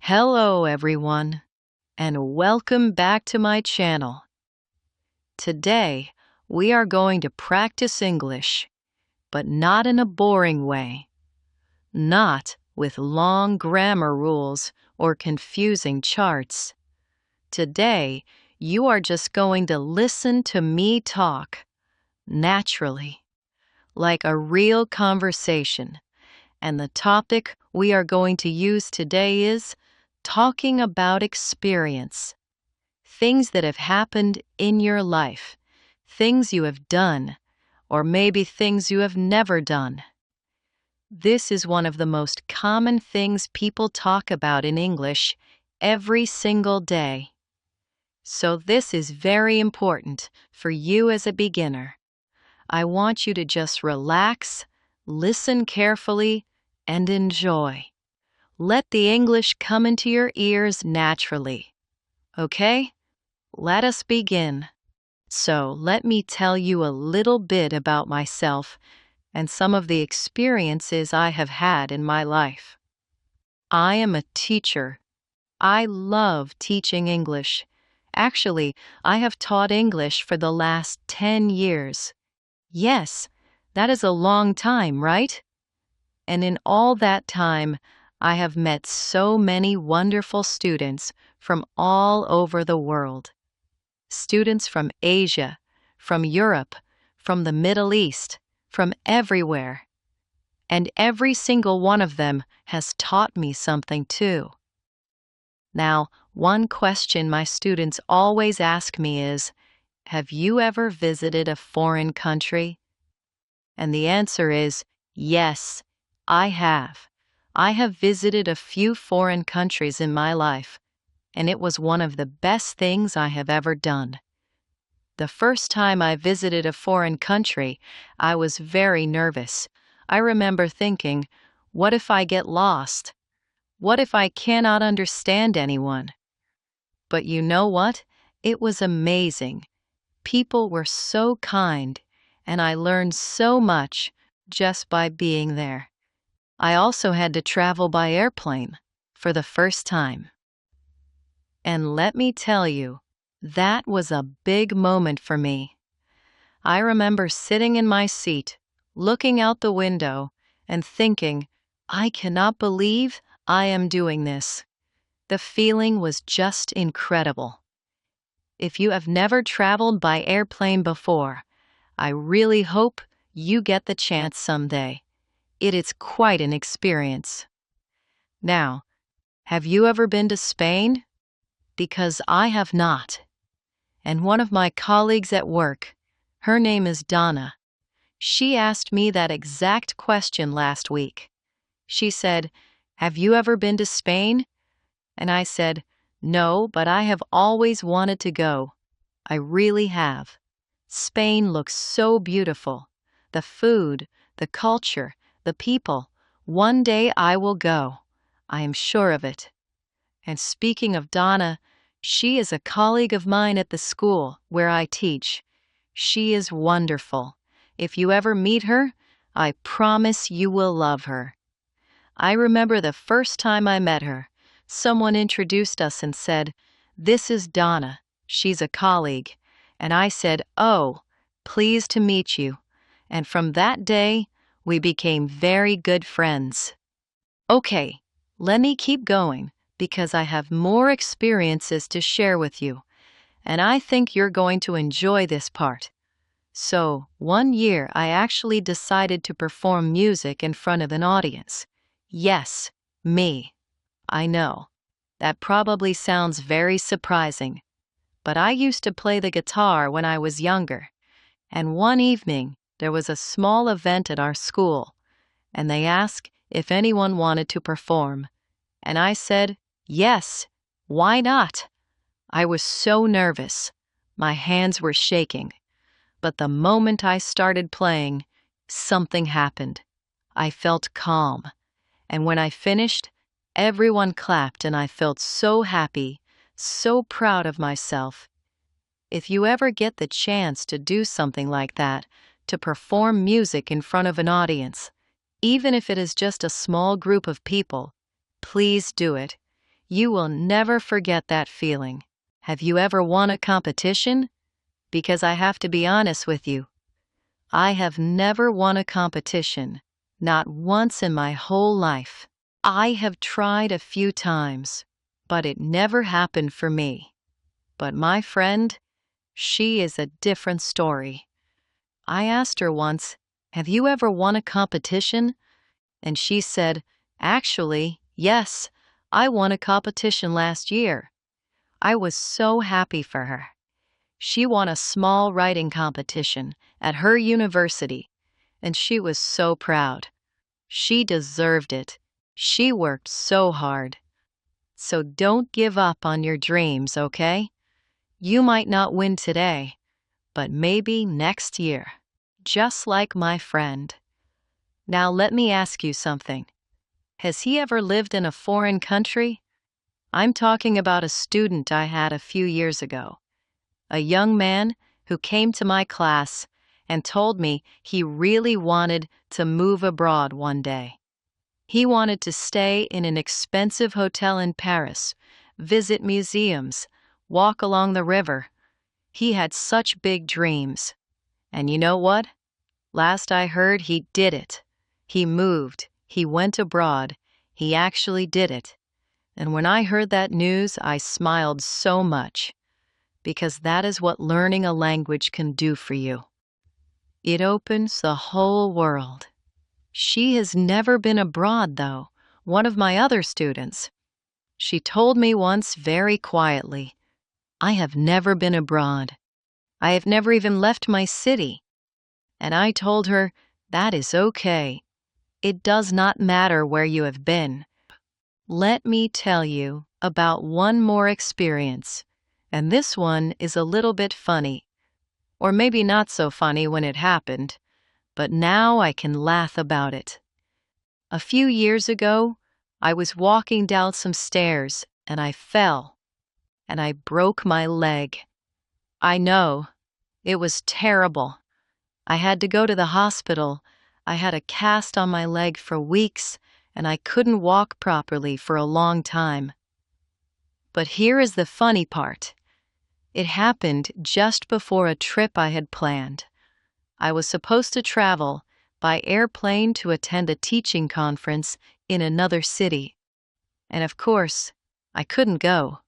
Hello everyone, and welcome back to my channel. Today, we are going to practice English, but not in a boring way. Not with long grammar rules or confusing charts. Today, you are just going to listen to me talk, naturally, like a real conversation. And the topic we are going to use today is talking about experience. Things that have happened in your life, things you have done, or maybe things you have never done. This is one of the most common things people talk about in English every single day. So this is very important for you as a beginner. I want you to just relax, listen carefully, and enjoy. Let the English come into your ears naturally. Okay? Let us begin. So, let me tell you a little bit about myself and some of the experiences I have had in my life. I am a teacher. I love teaching English. Actually, I have taught English for the last 10 years. Yes, that is a long time, right? And in all that time, I have met so many wonderful students from all over the world. Students from Asia, from Europe, from the Middle East, from everywhere. And every single one of them has taught me something too. Now, one question my students always ask me is, have you ever visited a foreign country? And the answer is, yes, I have. I have visited a few foreign countries in my life, and it was one of the best things I have ever done. The first time I visited a foreign country, I was very nervous. I remember thinking, what if I get lost? What if I cannot understand anyone? But you know what? It was amazing. People were so kind, and I learned so much just by being there. I also had to travel by airplane for the first time. And let me tell you, that was a big moment for me. I remember sitting in my seat, looking out the window, and thinking, I cannot believe I am doing this. The feeling was just incredible. If you have never traveled by airplane before, I really hope you get the chance someday. It is quite an experience. Now, have you ever been to Spain? Because I have not. And one of my colleagues at work, her name is Donna, she asked me that exact question last week. She said, have you ever been to Spain? And I said, no, but I have always wanted to go. I really have. Spain looks so beautiful. The food, the culture, the people. One day I will go. I am sure of it. And speaking of Donna, she is a colleague of mine at the school where I teach. She is wonderful. If you ever meet her, I promise you will love her. I remember the first time I met her, someone introduced us and said, this is Donna. She's a colleague. And I said, oh, pleased to meet you. And from that day, we became very good friends. Okay, let me keep going because I have more experiences to share with you, and I think you're going to enjoy this part. So, one year I actually decided to perform music in front of an audience. Yes, me. I know. That probably sounds very surprising. But I used to play the guitar when I was younger, and one evening there was a small event at our school, and they asked if anyone wanted to perform. And I said, yes, why not? I was so nervous. My hands were shaking. But the moment I started playing, something happened. I felt calm. And when I finished, everyone clapped and I felt so happy, so proud of myself. If you ever get the chance to do something like that, to perform music in front of an audience, even if it is just a small group of people, please do it. You will never forget that feeling. Have you ever won a competition? Because I have to be honest with you, I have never won a competition, not once in my whole life. I have tried a few times, but it never happened for me. But my friend, she is a different story. I asked her once, "Have you ever won a competition?" And she said, "Actually, yes, I won a competition last year." I was so happy for her. She won a small writing competition at her university, and she was so proud. She deserved it. She worked so hard. So don't give up on your dreams, okay? You might not win today, but maybe next year. Just like my friend. Now let me ask you something. Has he ever lived in a foreign country? I'm talking about a student I had a few years ago. A young man who came to my class and told me he really wanted to move abroad one day. He wanted to stay in an expensive hotel in Paris, visit museums, walk along the river. He had such big dreams. And you know what? Last I heard, he did it. He moved. He went abroad. He actually did it. And when I heard that news, I smiled so much. Because that is what learning a language can do for you. It opens the whole world. She has never been abroad, though, one of my other students. She told me once very quietly, "I have never been abroad. I have never even left my city." And I told her, that is okay. It does not matter where you have been. Let me tell you about one more experience, and this one is a little bit funny, or maybe not so funny when it happened, but now I can laugh about it. A few years ago, I was walking down some stairs and I fell, and I broke my leg. I know, it was terrible. I had to go to the hospital. I had a cast on my leg for weeks, and I couldn't walk properly for a long time. But here is the funny part. It happened just before a trip I had planned. I was supposed to travel by airplane to attend a teaching conference in another city. And of course, I couldn't go.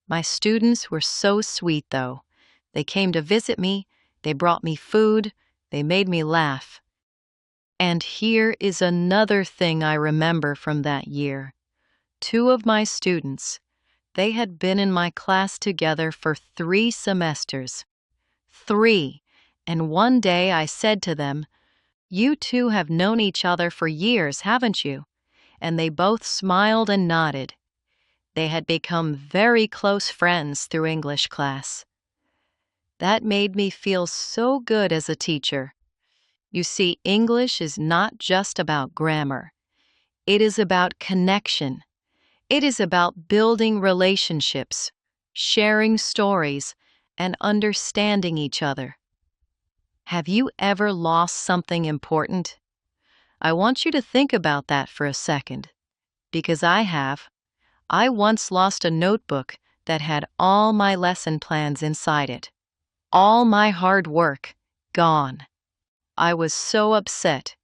My students were so sweet, though. They came to visit me, they brought me food, they made me laugh. And here is another thing I remember from that year. 2 of my students, they had been in my class together for 3 semesters. 3. And one day I said to them, "You two have known each other for years, haven't you?" And they both smiled and nodded. They had become very close friends through English class. That made me feel so good as a teacher. You see, English is not just about grammar. It is about connection. It is about building relationships, sharing stories, and understanding each other. Have you ever lost something important? I want you to think about that for a second, because I have. I once lost a notebook that had all my lesson plans inside it. All my hard work, gone. I was so upset,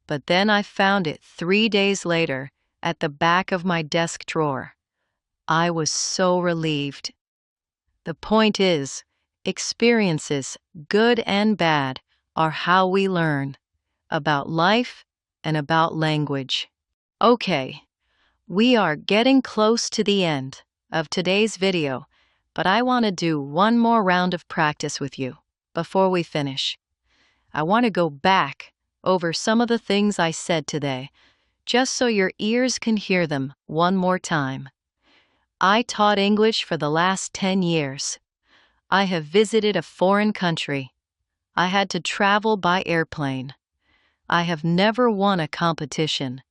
but then I found it 3 days later at the back of my desk drawer. I was so relieved. The point is, experiences, good and bad, are how we learn about life and about language. Okay, we are getting close to the end of today's video, but I want to do one more round of practice with you before we finish. I want to go back over some of the things I said today, just so your ears can hear them one more time. I taught English for the last 10 years. I have visited a foreign country. I had to travel by airplane. I have never won a competition.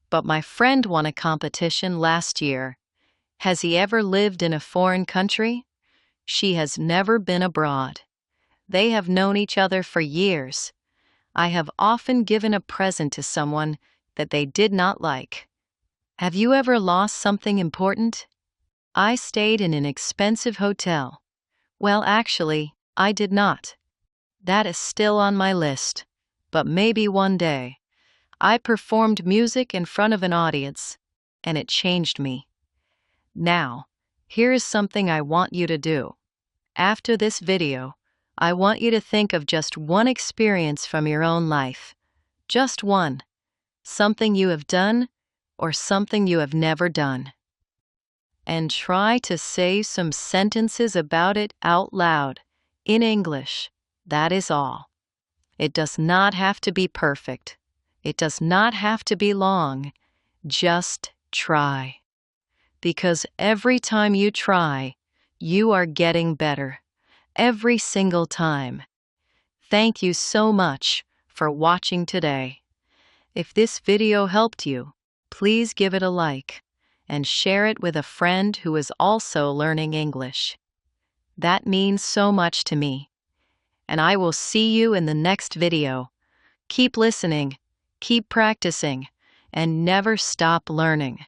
But my friend won a competition last year. Has he ever lived in a foreign country? She has never been abroad. They have known each other for years. I have often given a present to someone that they did not like. Have you ever lost something important? I stayed in an expensive hotel. Well, actually, I did not. That is still on my list. But maybe one day. I performed music in front of an audience, and it changed me. Now, here is something I want you to do. After this video, I want you to think of just one experience from your own life. Just one. Something you have done or something you have never done. And try to say some sentences about it out loud, in English. That is all. It does not have to be perfect. It does not have to be long. Just try. Because every time you try, you are getting better. Every single time. Thank you so much for watching today. If this video helped you, please give it a like and share it with a friend who is also learning English. That means so much to me. And I will see you in the next video. Keep listening, keep practicing, and never stop learning.